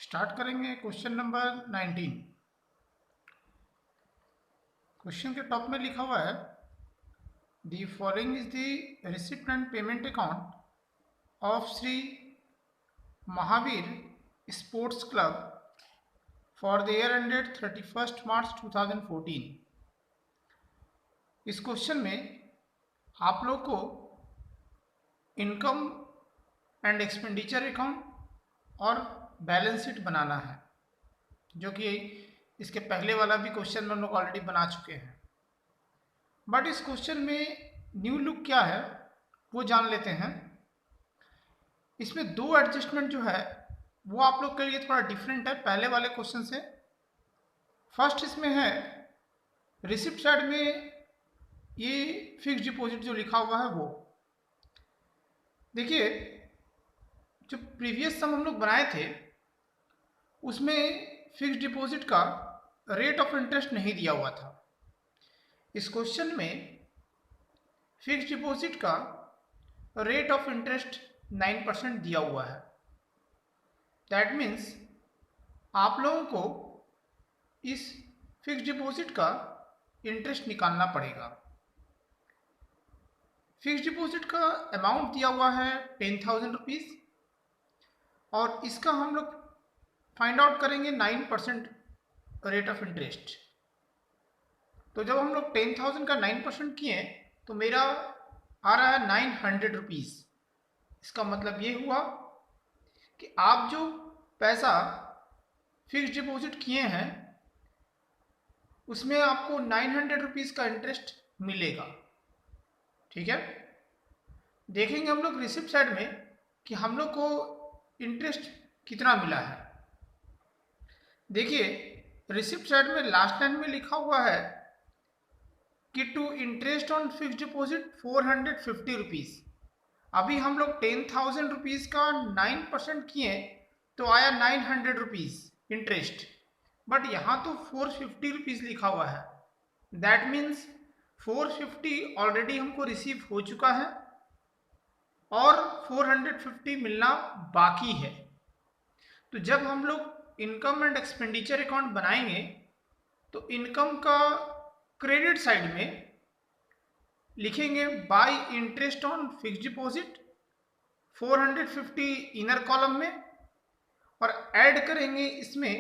Start करेंगे question number 19। Question के top में लिखा हुआ है the following is the receipt and payment account of Shri Mahavir sports club for the year ended 31 मार्च 2014। इस क्वेश्चन में आप लोग को इनकम एंड एक्सपेंडिचर अकाउंट और बैलेंस शीट बनाना है, जो कि इसके पहले वाला भी क्वेश्चन हम लोग ऑलरेडी बना चुके हैं। बट इस क्वेश्चन में न्यू लुक क्या है वो जान लेते हैं। इसमें दो एडजस्टमेंट जो है वो आप लोग के लिए थोड़ा डिफरेंट है पहले वाले क्वेश्चन से। फर्स्ट इसमें है रिसिप्ट साइड में ये फिक्स डिपॉजिट जो लिखा हुआ है वो देखिए, जो प्रीवियस सम हम लोग बनाए थे उसमें फिक्स डिपॉजिट का रेट ऑफ इंटरेस्ट नहीं दिया हुआ था। इस क्वेश्चन में फिक्स डिपॉजिट का रेट ऑफ इंटरेस्ट 9% दिया हुआ है। दैट मीन्स आप लोगों को इस फिक्स डिपॉजिट का इंटरेस्ट निकालना पड़ेगा। फिक्स डिपॉजिट का अमाउंट दिया हुआ है 10,000 रुपीज़ और इसका हम लोग फाइंड आउट करेंगे 9% रेट ऑफ इंटरेस्ट। तो जब हम लोग 10,000 का 9% किए तो मेरा आ रहा है 900 रुपीज़। इसका मतलब ये हुआ कि आप जो पैसा फिक्स डिपॉजिट किए हैं उसमें आपको 900 रुपीज़ का इंटरेस्ट मिलेगा। ठीक है, देखेंगे हम लोग रिसिप्ट साइड में कि हम लोग को इंटरेस्ट कितना मिला है। देखिए रिसिप्ट साइड में लास्ट लाइन में लिखा हुआ है कि to interest on fix deposit 450 rupees. अभी हम लोग 10,000 रुपीज़ का 9% किए तो आया 900 रुपीज़ इंटरेस्ट, बट यहाँ तो 450 रुपीज़ लिखा हुआ है। दैट मीन्स 450 ऑलरेडी हमको रिसीव हो चुका है और 450 मिलना बाकी है। तो जब हम लोग इनकम एंड एक्सपेंडिचर अकाउंट बनाएंगे तो इनकम का क्रेडिट साइड में लिखेंगे bye interest on fix deposit 450 inner column में, और ऐड करेंगे इसमें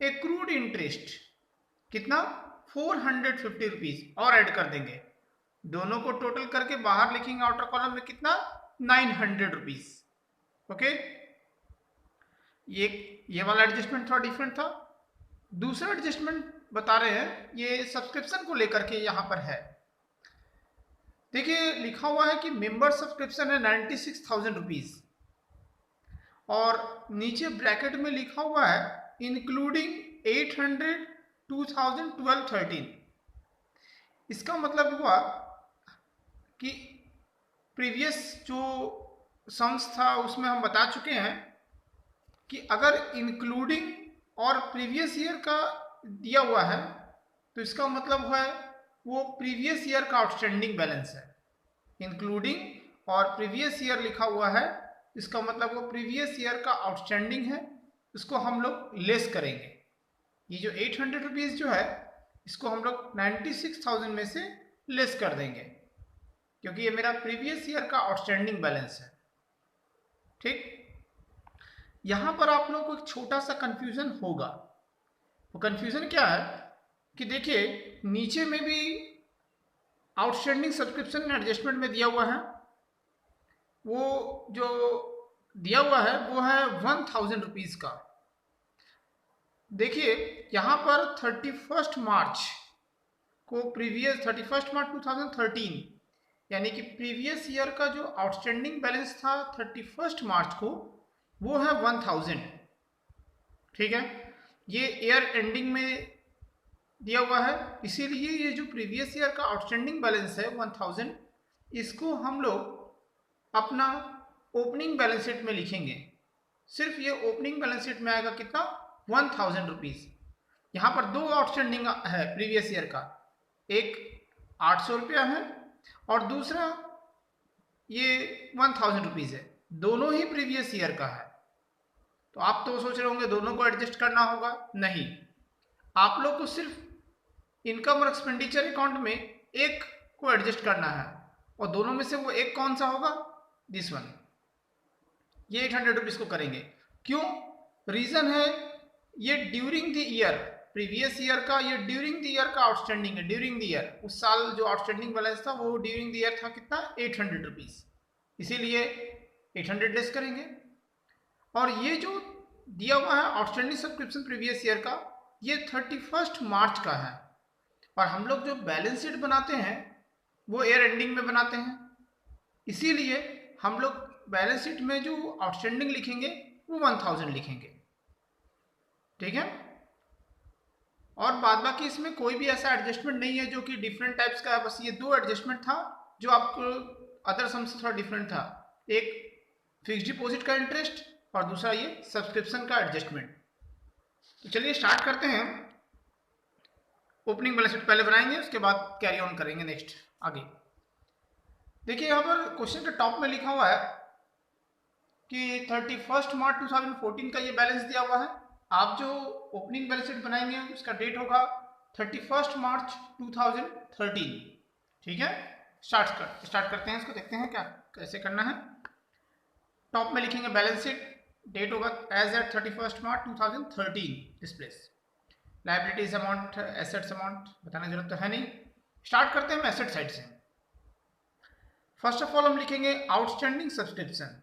एक्रूड इंटरेस्ट कितना 450 रुपीज़ और ऐड कर देंगे। दोनों को टोटल करके बाहर लिखेंगे आउटर कॉलम में कितना 900 रुपीज़। ओके, ये वाला एडजस्टमेंट थोड़ा डिफरेंट था। दूसरा एडजस्टमेंट बता रहे हैं ये सब्सक्रिप्शन को लेकर के यहाँ पर है। देखिए लिखा हुआ है कि मेंबर सब्सक्रिप्शन है 96,000 रुपीज़ और नीचे ब्रैकेट में लिखा हुआ है इंक्लूडिंग 800 2000 12 13। इसका मतलब हुआ कि प्रीवियस जो सम्स था उसमें हम बता चुके हैं कि अगर इंक्लूडिंग और प्रीवियस ईयर का दिया हुआ है तो इसका मतलब है वो प्रीवियस ईयर का आउटस्टैंडिंग बैलेंस है। इंक्लूडिंग और प्रीवियस ईयर लिखा हुआ है, इसका मतलब वो प्रीवियस ईयर का आउटस्टैंडिंग है, इसको हम लोग लेस करेंगे। ये जो 800 रुपीज़ जो है इसको हम लोग 96,000 में से लेस कर देंगे क्योंकि ये मेरा प्रीवियस ईयर का आउटस्टैंडिंग बैलेंस है। ठीक, यहाँ पर आप लोगों को एक छोटा सा कंफ्यूजन होगा। वो कंफ्यूजन क्या है कि देखिए नीचे में भी आउटस्टैंडिंग सब्सक्रिप्शन एडजस्टमेंट में दिया हुआ है, वो जो दिया हुआ है वो है 1,000 रुपीज़ का। देखिए यहाँ पर 31 मार्च को प्रीवियस 31 मार्च 2013 यानी कि प्रीवियस ईयर का जो आउटस्टैंडिंग बैलेंस था 31 मार्च को वो है 1,000। ठीक है, ये ईयर एंडिंग में दिया हुआ है, इसीलिए ये जो प्रीवियस ईयर का आउटस्टैंडिंग बैलेंस है 1,000 इसको हम लोग अपना ओपनिंग बैलेंस शीट में लिखेंगे। सिर्फ ये ओपनिंग बैलेंस शीट में आएगा कितना 1,000 रुपीज़। यहाँ पर दो आउटस्टैंडिंग है प्रीवियस ईयर का, एक 800 रुपया है और दूसरा ये 1,000 रुपीज़ है, दोनों ही प्रीवियस ईयर का है। तो आप तो सोच रहे होंगे दोनों को एडजस्ट करना होगा, नहीं, आप लोग को सिर्फ इनकम और एक्सपेंडिचर अकाउंट में एक को एडजस्ट करना है, और दोनों में से वो एक कौन सा होगा, दिस वन, ये 800 रुपीज को करेंगे। क्यों, रीजन है ये during the year, previous year का, ये ड्यूरिंग द ईयर का आउटस्टैंडिंग है, ड्यूरिंग द ईयर, उस साल जो आउटस्टैंडिंग बैलेंस था वो ड्यूरिंग द ईयर था कितना, 800 रुपीज, इसीलिए 800 लेस करेंगे। और ये जो दिया हुआ है आउटस्टैंडिंग सब्सक्रिप्शन प्रीवियस ईयर का, ये 31 मार्च का है, और हम लोग जो बैलेंस शीट बनाते हैं वो ईयर एंडिंग में बनाते हैं, इसीलिए हम लोग बैलेंस शीट में जो आउटस्टैंडिंग लिखेंगे वो 1000 लिखेंगे, ठीक है। और बाद बाकी इसमें कोई भी ऐसा एडजस्टमेंट नहीं है जो कि डिफरेंट टाइप्स का है, बस ये दो एडजस्टमेंट था जो आपको अदर सम से थोड़ा डिफरेंट था, एक फिक्स डिपॉजिट का इंटरेस्ट और दूसरा ये सब्सक्रिप्शन का एडजस्टमेंट। तो चलिए स्टार्ट करते हैं। ओपनिंग बैलेंस शीट पहले बनाएंगे, उसके बाद कैरी ऑन करेंगे नेक्स्ट आगे। देखिए यहाँ पर क्वेश्चन के टॉप में लिखा हुआ है कि 31 मार्च 2014 का ये बैलेंस दिया हुआ है। आप जो ओपनिंग बैलेंस शीट बनाएंगे उसका डेट होगा 31 मार्च 2013, ठीक है। स्टार्ट करते हैं इसको, देखते हैं क्या कैसे करना है। टॉप में लिखेंगे बैलेंस शीट, डेट होगा as at 31 March 2013, this place. Liabilities amount, assets amount बताने की जरूरत तो है नहीं। स्टार्ट करते हैं हम एसेट साइड से। फर्स्ट ऑफ ऑल हम लिखेंगे आउटस्टैंडिंग सब्सक्रिप्शन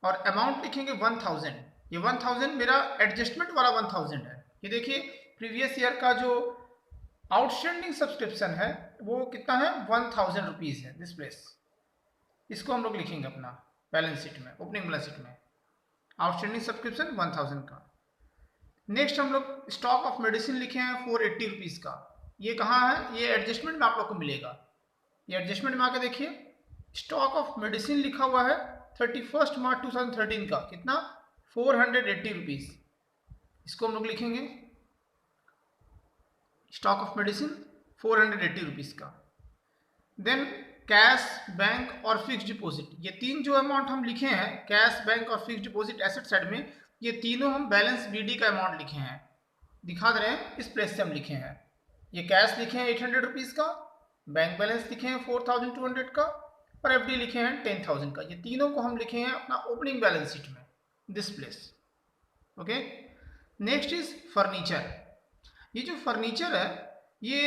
और अमाउंट लिखेंगे 1000। ये 1000 मेरा एडजस्टमेंट वाला 1000 है। ये देखिए प्रीवियस ईयर का जो आउटस्टैंडिंग सब्सक्रिप्शन है वो कितना है, 1000 रुपीज है, दिस प्लेस। इसको हम लोग लिखेंगे अपना बैलेंस शीट में, ओपनिंग बैलेंस शीट में, आउटस्टैंडिंग सब्सक्रिप्शन 1000 का। नेक्स्ट हम लोग स्टॉक ऑफ मेडिसिन लिखे हैं 480 रुपीज का। ये कहाँ है, ये एडजस्टमेंट में आप लोग को मिलेगा। ये एडजस्टमेंट में आके देखिए, स्टॉक ऑफ मेडिसिन लिखा हुआ है 31 मार्च 2013 का, कितना, 480 रुपीज। इसको हम लोग लिखेंगे स्टॉक ऑफ मेडिसिन 480 रुपीज का। देन कैश, बैंक और फिक्स डिपॉजिट, ये तीन जो अमाउंट हम लिखे हैं, कैश, बैंक और फिक्स डिपॉजिट एसेट साइड में, ये तीनों हम बैलेंस बीडी का अमाउंट लिखे हैं, दिखा दे रहे हैं, इस प्लेस से हम लिखे हैं। ये कैश लिखे हैं 800 रुपीज का, बैंक बैलेंस लिखे हैं 4200 का, और एफडी लिखे हैं 10,000 का। ये तीनों को हम लिखे हैं अपना ओपनिंग बैलेंस शीट में, this place, okay. Next is furniture. ये जो फर्नीचर है ये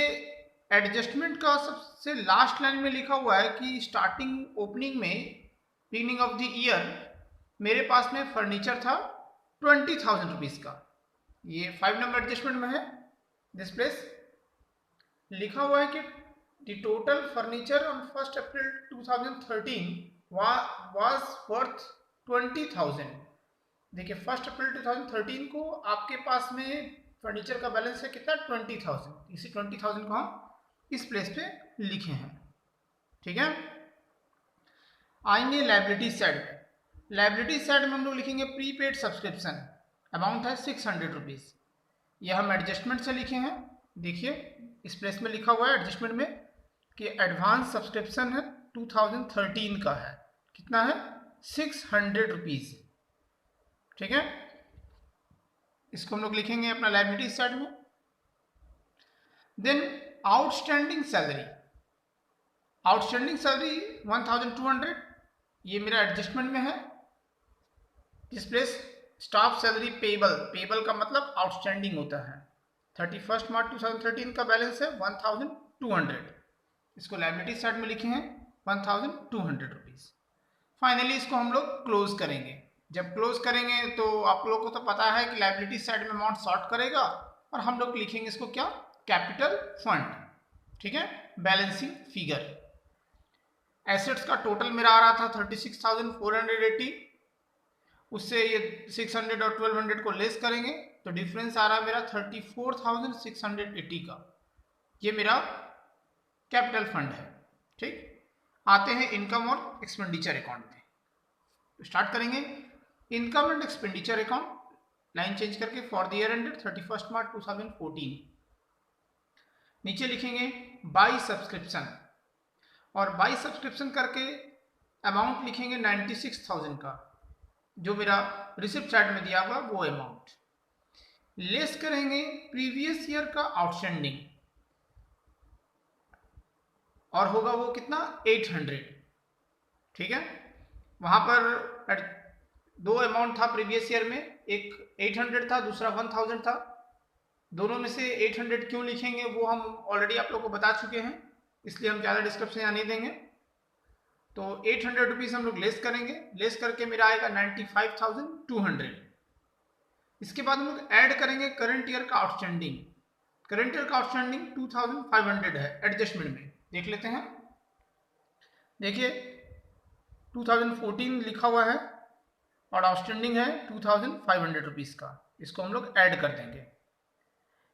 एडजस्टमेंट का सबसे लास्ट लाइन में लिखा हुआ है कि स्टार्टिंग ओपनिंग में, बिगिनिंग ऑफ द ईयर, मेरे पास में फर्नीचर था 20,000 रुपीज का। ये 5 नंबर एडजस्टमेंट में है, दिस प्लेस। लिखा हुआ है कि the total furniture on 1 April 2013 was worth 20,000। देखिए 1 अप्रैल 2013 को आपके पास में फर्नीचर का बैलेंस है कितना, 20,000। इसी 20,000 को हम इस प्लेस पे लिखे हैं, ठीक है। आएंगे लायबिलिटी साइड में। लायबिलिटी साइड में हम लोग लिखेंगे प्रीपेड सब्सक्रिप्शन, अमाउंट है 600 रुपीज। ये हम एडजस्टमेंट से लिखे हैं, देखिए इस प्लेस में लिखा हुआ है एडजस्टमेंट में कि एडवांस सब्सक्रिप्शन है 2013 का है, कितना है, 600 रुपीज, ठीक है। इसको हम लोग लिखेंगे अपना लायबिलिटी साइड में। Then outstanding salary, outstanding salary 1200, ये मेरा एडजस्टमेंट में है, इस place. Staff salary payable, payable का मतलब आउटस्टैंडिंग होता है, 31 मार्च 2013 का बैलेंस है 1200, इसको लायबिलिटी साइड में लिखे हैं 1200 रुपीज। फाइनली इसको हम लोग क्लोज करेंगे। जब क्लोज करेंगे तो आप लोगों को तो पता है कि लायबिलिटी साइड में अमाउंट सॉर्ट करेगा, और हम लोग लिखेंगे इसको क्या, कैपिटल फंड, ठीक है, बैलेंसिंग फिगर। एसेट्स का टोटल मेरा आ रहा था 36,480, उससे ये 600 और 1200 को लेस करेंगे तो डिफरेंस आ रहा है मेरा 34,680 का। ये मेरा कैपिटल फंड है, ठीक। आते हैं इनकम और एक्सपेंडिचर अकाउंट में, तो स्टार्ट करेंगे income and expenditure account, line change करके फॉर द ईयर एंडेड 31 मार्च 2014। नीचे लिखेंगे बाई सब्सक्रिप्शन, और बाई सब्सक्रिप्शन करके अमाउंट लिखेंगे 96,000 का। जो मेरा रिसिप्ट साइड में दिया हुआ वो अमाउंट, लेस करेंगे प्रीवियस ईयर का आउटस्टैंडिंग, और होगा वो कितना 800। ठीक है, वहां पर दो अमाउंट था प्रीवियस ईयर में, एक 800 था, दूसरा 1000 था। दोनों में से 800 क्यों लिखेंगे वो हम ऑलरेडी आप लोग को बता चुके हैं, इसलिए हम ज़्यादा डिस्क्रिप्शन यहाँ नहीं देंगे। तो 800 रुपीज़ हम लोग लेस करेंगे, लेस करके मेरा आएगा 95,200। इसके बाद हम लोग ऐड करेंगे करंट ईयर का आउटस्टैंडिंग। करंट ईयर का आउटस्टैंडिंग 2500 है एडजस्टमेंट में, देख लेते हैं। देखिए 2014 लिखा हुआ है और आउटस्टैंडिंग है 2500 रुपीज़ का, इसको हम लोग ऐड कर देंगे।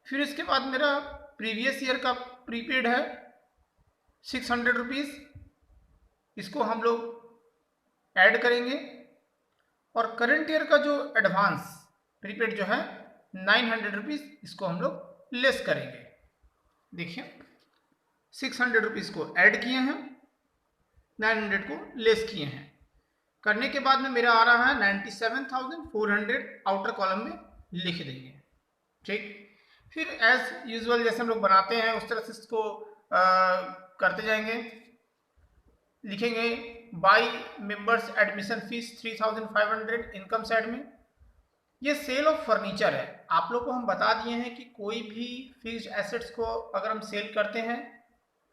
फिर इसके बाद मेरा प्रीवियस ईयर का प्रीपेड है 600 रुपीज़, इसको हम लोग ऐड करेंगे। और करंट ईयर का जो एडवांस प्रीपेड जो है 900 रुपीज़, इसको हम लोग लेस करेंगे। देखिए 600 रुपीज़ को ऐड किए हैं, 900 को लेस किए हैं। करने के बाद में मेरा आ रहा है 97,400, आउटर कॉलम में लिख देंगे। ठीक, फिर एज यूजुअल जैसे हम लोग बनाते हैं उस तरह से इसको करते जाएंगे। लिखेंगे by members admission fees 3,500 income side में। ये सेल ऑफ फर्नीचर है, आप लोग को हम बता दिए हैं कि कोई भी फिक्स्ड एसेट्स को अगर हम सेल करते हैं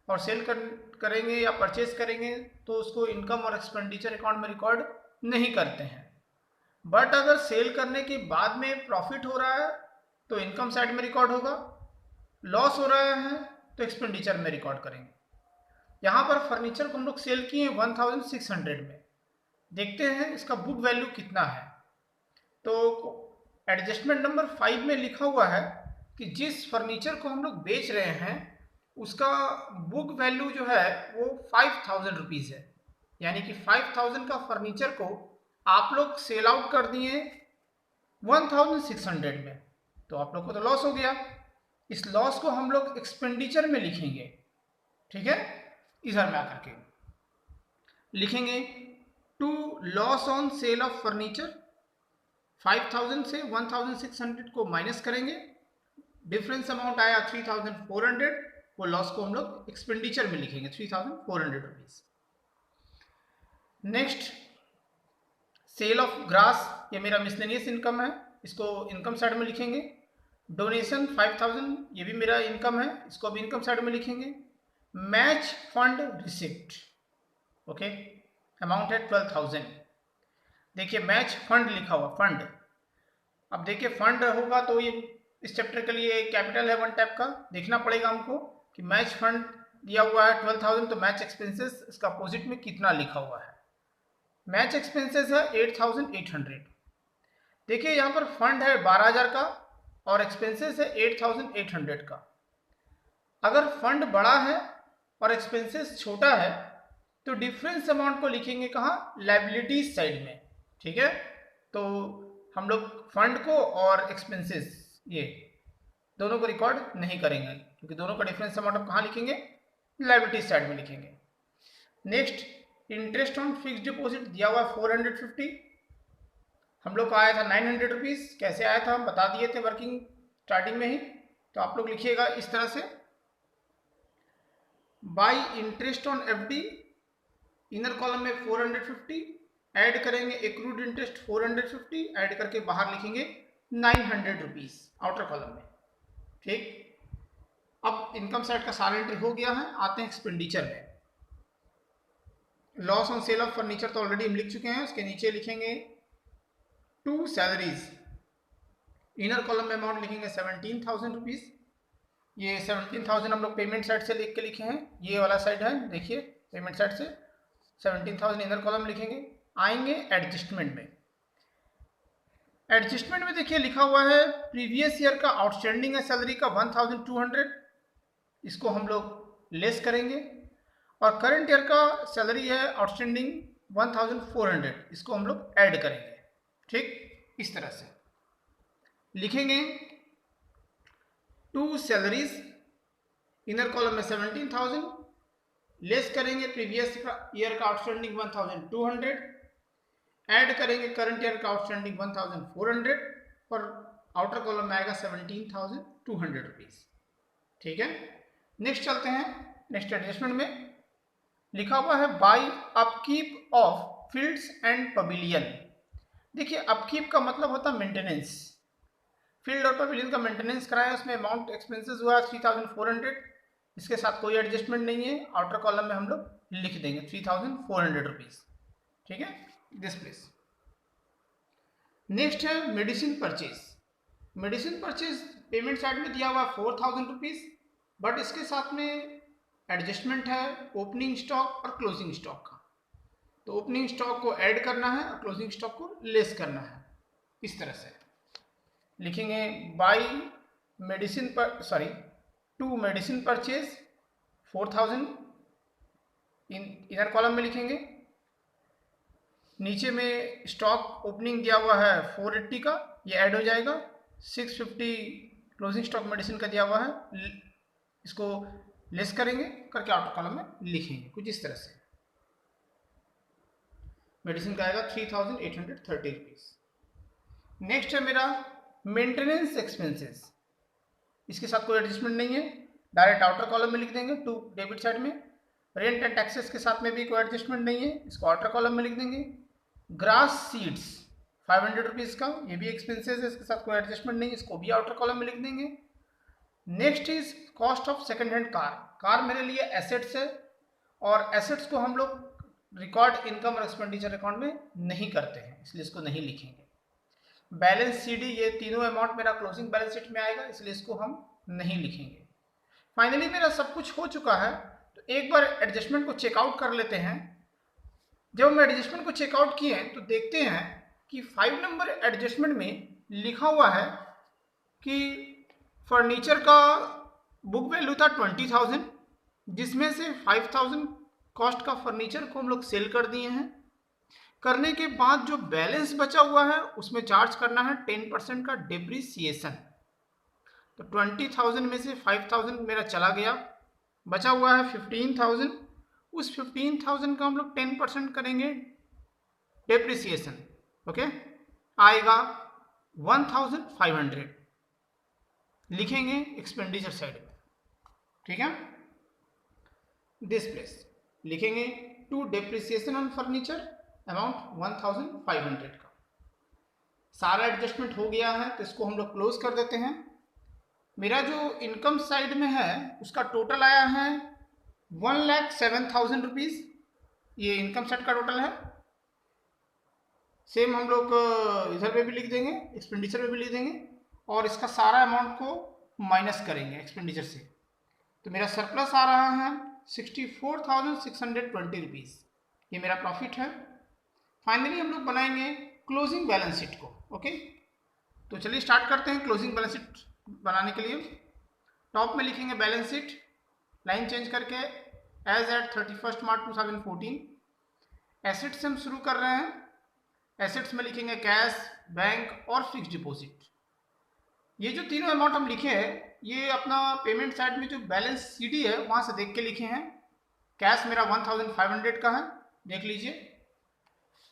और सेल करेंगे या परचेज करेंगे तो उसको इनकम और एक्सपेंडिचर अकाउंट में रिकॉर्ड नहीं करते हैं। बट अगर सेल करने के बाद में प्रॉफिट हो रहा है तो इनकम साइड में रिकॉर्ड होगा, लॉस हो रहा है तो एक्सपेंडिचर में रिकॉर्ड करेंगे। यहाँ पर फर्नीचर को हम लोग सेल किए 1600 में, देखते हैं इसका बुक वैल्यू कितना है। तो एडजस्टमेंट नंबर 5 में लिखा हुआ है कि जिस फर्नीचर को हम लोग बेच रहे हैं उसका बुक वैल्यू जो है वो 5000 रुपीज़ है, यानी कि 5000 का फर्नीचर को आप लोग सेल आउट कर दिए 1600 में, तो आप लोग को तो लॉस हो गया। इस लॉस को हम लोग एक्सपेंडिचर में लिखेंगे। ठीक है, इधर में आकर के लिखेंगे to loss on sale of furniture, 5000 से 1600 को माइनस करेंगे, डिफरेंस अमाउंट आया 3400, वो लॉस को हम लोग एक्सपेंडिचर में लिखेंगे 3400 rupees. Next sale of grass, ये मेरा मिसलेनियस इनकम है, इसको इनकम साइड में लिखेंगे। डोनेशन 5000, ये भी मेरा इनकम है, इसको भी इनकम साइड में लिखेंगे। Match fund receipt, okay, amount है 12000। देखिए मैच फंड लिखा हुआ, फंड, अब देखिए फंड होगा तो ये इस चैप्टर के लिए कैपिटल है 1 टाइप का, देखना पड़ेगा हमको कि मैच फंड दिया हुआ है 12000, तो मैच एक्सपेंसेस इसका अपोजिट में कितना लिखा हुआ है। मैच एक्सपेंसेस है 8800। देखिए यहाँ पर फंड है 12000 का और एक्सपेंसेस है 8800 का। अगर फंड बड़ा है और एक्सपेंसेस छोटा है तो डिफरेंस अमाउंट को लिखेंगे कहाँ, लायबिलिटीज साइड में। ठीक है, तो हम लोग फंड को और एक्सपेंसेस ये दोनों को रिकॉर्ड नहीं करेंगे क्योंकि दोनों का डिफरेंस अमाउंट हम कहाँ लिखेंगे, लायबिलिटीज साइड में लिखेंगे। Next interest on fixed deposit दिया हुआ 450, हम लोग का आया था 900 रुपीज़। कैसे आया था हम बता दिए थे वर्किंग स्टार्टिंग में ही, तो आप लोग लिखिएगा इस तरह से, by interest on FD, inner column में 450 ऐड करेंगे, एक्रूड इंटरेस्ट 450 ऐड करके बाहर लिखेंगे 900 रुपीज़ आउटर कॉलम में। ठीक, अब इनकम साइड का सारा एंट्री हो गया है, आते हैं एक्सपेंडिचर में। Loss on sale of furniture तो ऑलरेडी हम लिख चुके हैं, उसके नीचे लिखेंगे टू सैलरीज, इनर कॉलम में अमाउंट लिखेंगे 17,000 रुपीज़। ये 17,000 हम लोग पेमेंट साइड से लिख के लिखे हैं, ये वाला साइड है, देखिए पेमेंट साइड से 17,000 इनर कॉलम लिखेंगे। आएंगे एडजस्टमेंट में, एडजस्टमेंट में देखिए लिखा हुआ है प्रीवियस ईयर का आउटस्टैंडिंग है सैलरी का 1200, इसको हम लोग लेस करेंगे। और करंट ईयर का सैलरी है आउटस्टैंडिंग 1400, इसको हम लोग ऐड करेंगे। ठीक, इस तरह से लिखेंगे टू सैलरीज, इनर कॉलम में 17,000 लेस करेंगे प्रीवियस ईयर का आउटस्टैंडिंग 1200, ऐड करेंगे करंट ईयर का आउटस्टैंडिंग 1400 और आउटर कॉलम में आएगा 17,200 रुपीज। ठीक है, नेक्स्ट चलते हैं। नेक्स्ट एडजस्टमेंट में लिखा हुआ है by upkeep of fields and pavilion. देखिए अपकीप का मतलब होता है मेंटेनेंस। फील्ड और पवेलियन का मेंटेनेंस कराया, उसमें अमाउंट एक्सपेंसेस हुआ 3,400। इसके साथ कोई एडजस्टमेंट नहीं है, आउटर कॉलम में हम लोग लिख देंगे 3,400 रुपीज। ठीक है, दिस प्लेस। नेक्स्ट है medicine purchase. Medicine purchase payment side में दिया हुआ 4,000 रुपीज, बट इसके साथ में एडजस्टमेंट है ओपनिंग स्टॉक और क्लोजिंग स्टॉक का। तो ओपनिंग स्टॉक को ऐड करना है और क्लोजिंग स्टॉक को लेस करना है। इस तरह से लिखेंगे बाई मेडिसिन पर to medicine purchase 4,000 inner column में लिखेंगे। नीचे में स्टॉक ओपनिंग दिया हुआ है 480 का, ये ऐड हो जाएगा। 650 क्लोजिंग स्टॉक मेडिसिन का दिया हुआ है, इसको लेस करेंगे करके आउटर कॉलम में लिखेंगे कुछ इस तरह से। मेडिसिन का आएगा 3,830 रुपीज। नेक्स्ट है मेरा मेंटेनेंस एक्सपेंसेस। इसके साथ कोई एडजस्टमेंट नहीं है, डायरेक्ट आउटर कॉलम में लिख देंगे टू डेबिट साइड में। रेंट एंड टैक्सेस के साथ में भी कोई एडजस्टमेंट नहीं है, इसको आउटर कॉलम में लिख देंगे। ग्रास सीड्स 500 रुपीज का, ये भी एक्सपेंसेस है, इसके साथ कोई एडजस्टमेंट नहीं है, इसको भी आउटर कॉलम में लिख देंगे। Next is cost of second hand car. Car मेरे लिए एसेट्स है और एसेट्स को हम लोग रिकॉर्ड इनकम और एक्सपेंडिचर अकाउंट में नहीं करते हैं, इसलिए इसको नहीं लिखेंगे। बैलेंस सीडी, ये तीनों अमाउंट मेरा क्लोजिंग बैलेंस शीट में आएगा, इसलिए इसको हम नहीं लिखेंगे। फाइनली मेरा सब कुछ हो चुका है, तो एक बार एडजस्टमेंट को चेकआउट कर लेते हैं। जब हम एडजस्टमेंट को चेकआउट किए तो देखते हैं कि 5 नंबर एडजस्टमेंट में लिखा हुआ है कि फर्नीचर का बुक वैल्यू था 20,000, जिसमें से 5,000 कॉस्ट का फर्नीचर को हम लोग सेल कर दिए हैं। करने के बाद जो बैलेंस बचा हुआ है उसमें चार्ज करना है 10% का डेप्रिसिएशन। तो 20,000 में से 5,000 मेरा चला गया, बचा हुआ है 15,000। उस 15,000 का हम लोग 10% करेंगे डेप्रिसिएशन। ओके, आएगा 1,500 लिखेंगे एक्सपेंडिचर साइड में। ठीक है, दिस प्लेस लिखेंगे to depreciation on furniture amount 1,500 का। सारा एडजस्टमेंट हो गया है, तो इसको हम लोग क्लोज कर देते हैं। मेरा जो इनकम साइड में है उसका टोटल आया है 1,07,000 रुपीज। ये इनकम साइड का टोटल है। सेम हम लोग इधर पे भी लिख देंगे, एक्सपेंडिचर में भी लिख देंगे और इसका सारा अमाउंट को माइनस करेंगे एक्सपेंडिचर से। तो मेरा सरप्लस आ रहा है 64,620 रुपीज। ये मेरा प्रॉफिट है। फाइनली हम लोग बनाएंगे क्लोजिंग बैलेंस शीट को। ओके, तो चलिए स्टार्ट करते हैं क्लोजिंग बैलेंस शीट बनाने के लिए। टॉप में लिखेंगे बैलेंस शीट, लाइन चेंज करके एज एट 31 मार्च 2014। एसेट्स से हम शुरू कर रहे हैं। एसेट्स में लिखेंगे कैश, बैंक और फिक्स डिपॉजिट। ये जो तीनों अमाउंट हम लिखे हैं ये अपना पेमेंट साइड में जो बैलेंस सीडी है वहां से देख के लिखे हैं। कैश मेरा 1,500 का है, देख लीजिए।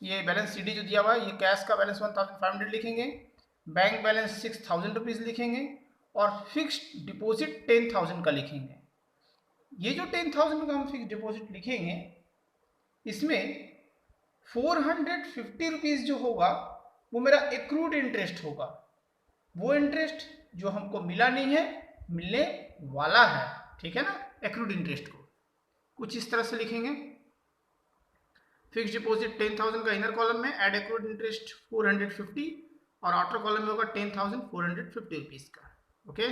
ये बैलेंस सीडी जो दिया हुआ है, ये कैश का बैलेंस 1,500 लिखेंगे, बैंक बैलेंस 6,000 रुपीज लिखेंगे और फिक्स्ड डिपॉजिट 10,000 का लिखेंगे। ये जो 10,000 का हम फिक्स डिपॉजिट लिखेंगे, इसमें 450 रुपीज जो होगा वो मेरा एक्रूड इंटरेस्ट होगा। वो इंटरेस्ट जो हमको मिला नहीं है, मिलने वाला है। ठीक है ना, एक्रूड इंटरेस्ट को कुछ इस तरह से लिखेंगे। फिक्स डिपॉजिट 10,000 का इनर कॉलम में, ऐड एक्रूड इंटरेस्ट 450 और आउटर कॉलम में होगा 10,450 रुपीज का। ओके,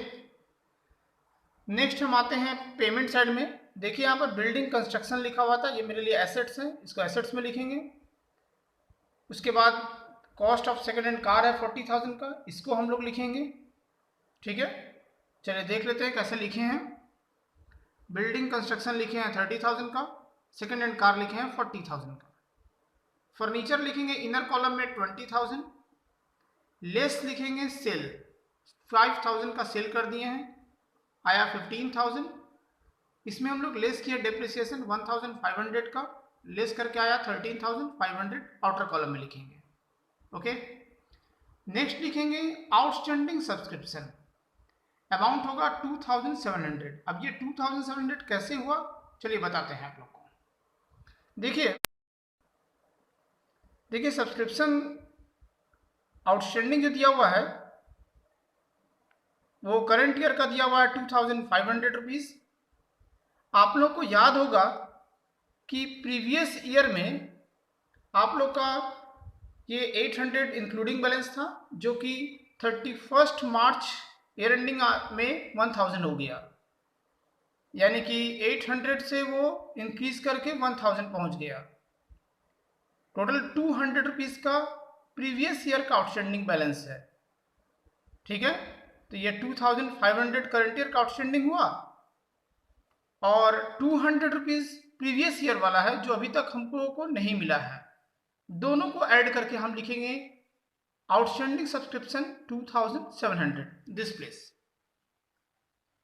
नेक्स्ट हम आते हैं पेमेंट साइड में। देखिए यहाँ पर बिल्डिंग कंस्ट्रक्शन लिखा हुआ था, ये मेरे लिए एसेट्स है, इसको एसेट्स में लिखेंगे। उसके बाद cost of second hand car है 40,000 का, इसको हम लोग लिखेंगे। ठीक है, चलिए देख लेते हैं कैसे लिखे हैं। बिल्डिंग कंस्ट्रक्शन लिखे हैं 30,000 का, सेकेंड हैंड कार लिखे हैं 40,000 का। फर्नीचर लिखेंगे इनर कॉलम में 20,000, लेस लिखेंगे सेल, 5,000 का सेल कर दिए हैं, आया 15,000। इसमें हम लोग लेस किया डेप्रिसिएशन 1,500 का, लेस करके आया 13,500, आउटर कॉलम में लिखेंगे। ओके, नेक्स्ट लिखेंगे आउटस्टैंडिंग सब्सक्रिप्शन, अमाउंट होगा 2,700। अब ये 2,700 कैसे हुआ, चलिए बताते हैं आप लोग को। देखिए सब्सक्रिप्शन आउटस्टैंडिंग जो दिया हुआ है वो करंट ईयर का दिया हुआ है 2,500 रुपीज। आप लोग को याद होगा कि प्रीवियस ईयर में आप लोग का ये 800 इंक्लूडिंग बैलेंस था, जो कि 31 मार्च ईयर एंडिंग में 1000 हो गया, यानी कि 800 से वो इंक्रीज करके 1000 पहुंच गया। टोटल 200 रुपीज का प्रीवियस ईयर का आउटस्टैंडिंग बैलेंस है। ठीक है, तो ये 2,500 करंट ईयर का आउटस्टैंडिंग हुआ और 200 रुपीज प्रीवियस ईयर वाला है जो अभी तक हमको को नहीं मिला है। दोनों को ऐड करके हम लिखेंगे outstanding subscription 2,700 this place.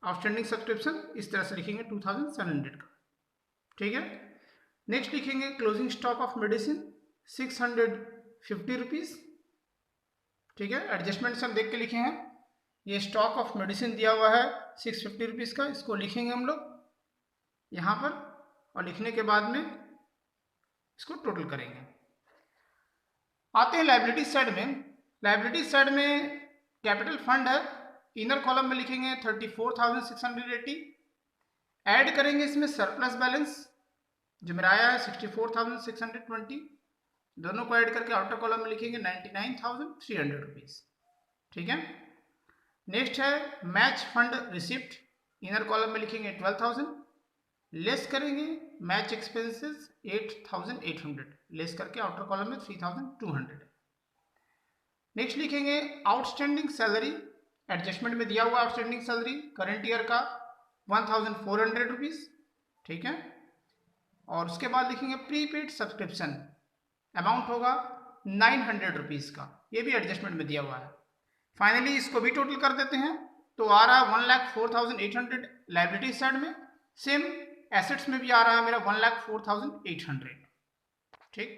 Outstanding subscription इस तरह से लिखेंगे 2,700 का। ठीक है, नेक्स्ट लिखेंगे closing stock of medicine 650 rupees. ठीक है, एडजस्टमेंट्स हम देख के लिखे हैं। ये स्टॉक ऑफ मेडिसिन दिया हुआ है 650 रुपीज का, इसको लिखेंगे हम लोग यहाँ पर, और लिखने के बाद में इसको टोटल करेंगे। आते हैं लायबिलिटी साइड में। लायबिलिटी साइड में कैपिटल फंड है, इनर कॉलम में लिखेंगे 34,680। ऐड करेंगे इसमें सरप्लस बैलेंस जो मेरा आया है 64,620, दोनों को ऐड करके आउटर कॉलम में लिखेंगे 99,300 रुपीज। ठीक है, नेक्स्ट है match fund receipt, inner column में लिखेंगे 12,000, लेस करेंगे मैच एक्सपेंसेस 8,800, लेस करके आउटर कॉलम में 3,200। नेक्स्ट लिखेंगे आउटस्टैंडिंग सैलरी, एडजस्टमेंट में दिया हुआ आउटस्टैंडिंग सैलरी करंट ईयर का 1,400 रुपीज। ठीक है, और उसके बाद लिखेंगे प्रीपेड सब्सक्रिप्शन, अमाउंट होगा 900 रुपीज का, ये भी एडजस्टमेंट में दिया हुआ है। फाइनली इसको भी टोटल कर देते हैं तो आ रहा है 1,04,800 लायबिलिटी साइड में। सेम एसेट्स में भी आ रहा है मेरा 1,04,800। ठीक।